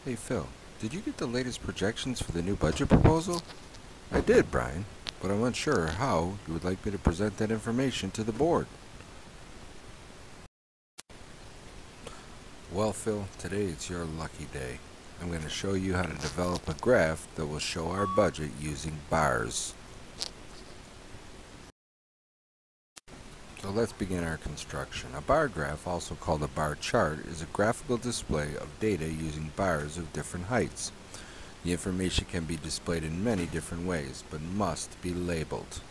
Hey Phil, did you get the latest projections for the new budget proposal? I did, Brian, but I'm unsure how you would like me to present that information to the board. Well, Phil, today it's your lucky day. I'm going to show you how to develop a graph that will show our budget using bars. So let's begin our construction. A bar graph, also called a bar chart, is a graphical display of data using bars of different heights. The information can be displayed in many different ways, but must be labeled.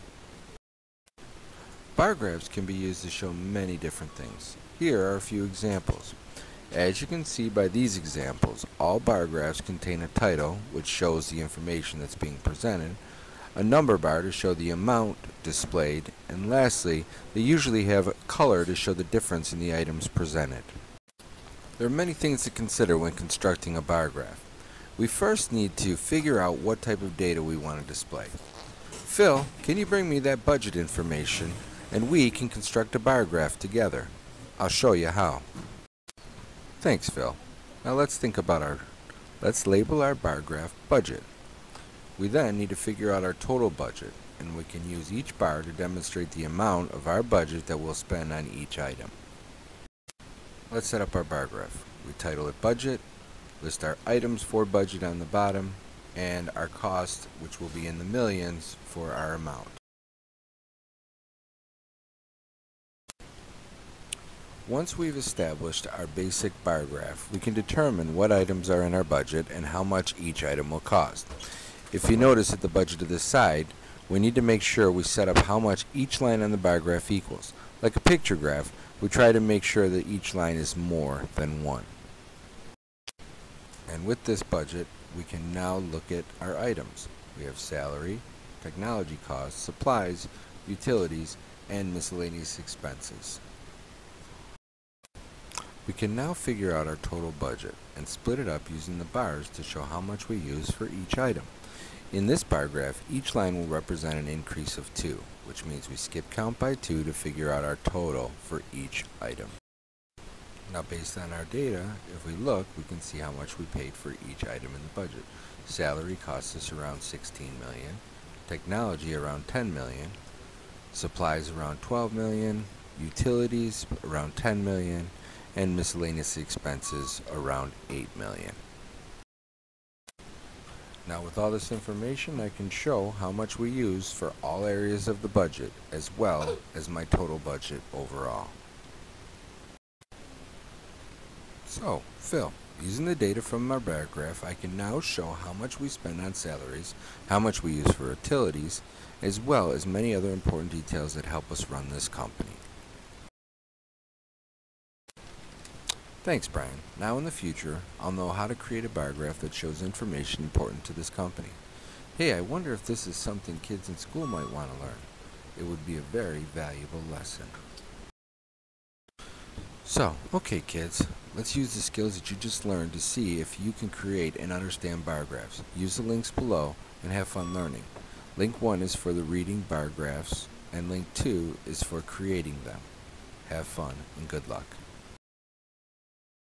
Bar graphs can be used to show many different things. Here are a few examples. As you can see by these examples, all bar graphs contain a title, which shows the information that's being presented, a number bar to show the amount displayed, and lastly, they usually have a color to show the difference in the items presented. There are many things to consider when constructing a bar graph. We first need to figure out what type of data we want to display. Phil, can you bring me that budget information and we can construct a bar graph together? I'll show you how. Thanks, Phil. Now let's label our bar graph budget. We then need to figure out our total budget, and we can use each bar to demonstrate the amount of our budget that we'll spend on each item. Let's set up our bar graph. We title it budget, list our items for budget on the bottom, and our cost, which will be in the millions, for our amount. Once we've established our basic bar graph, we can determine what items are in our budget and how much each item will cost. If you notice at the budget to the side, we need to make sure we set up how much each line on the bar graph equals. Like a picture graph, we try to make sure that each line is more than 1. And with this budget, we can now look at our items. We have salary, technology costs, supplies, utilities, and miscellaneous expenses. We can now figure out our total budget and split it up using the bars to show how much we use for each item. In this bar graph, each line will represent an increase of 2, which means we skip count by 2 to figure out our total for each item. Now, based on our data, if we look, we can see how much we paid for each item in the budget. Salary costs us around $16 million, technology around $10 million, supplies around $12 million, utilities around $10 million, and miscellaneous expenses around $8 million. Now, with all this information, I can show how much we use for all areas of the budget, as well as my total budget overall. So, Phil, using the data from our bar graph, I can now show how much we spend on salaries, how much we use for utilities, as well as many other important details that help us run this company. Thanks, Brian. Now in the future, I'll know how to create a bar graph that shows information important to this company. Hey, I wonder if this is something kids in school might want to learn. It would be a very valuable lesson. So, okay kids, let's use the skills that you just learned to see if you can create and understand bar graphs. Use the links below and have fun learning. Link 1 is for the reading bar graphs, and link 2 is for creating them. Have fun and good luck.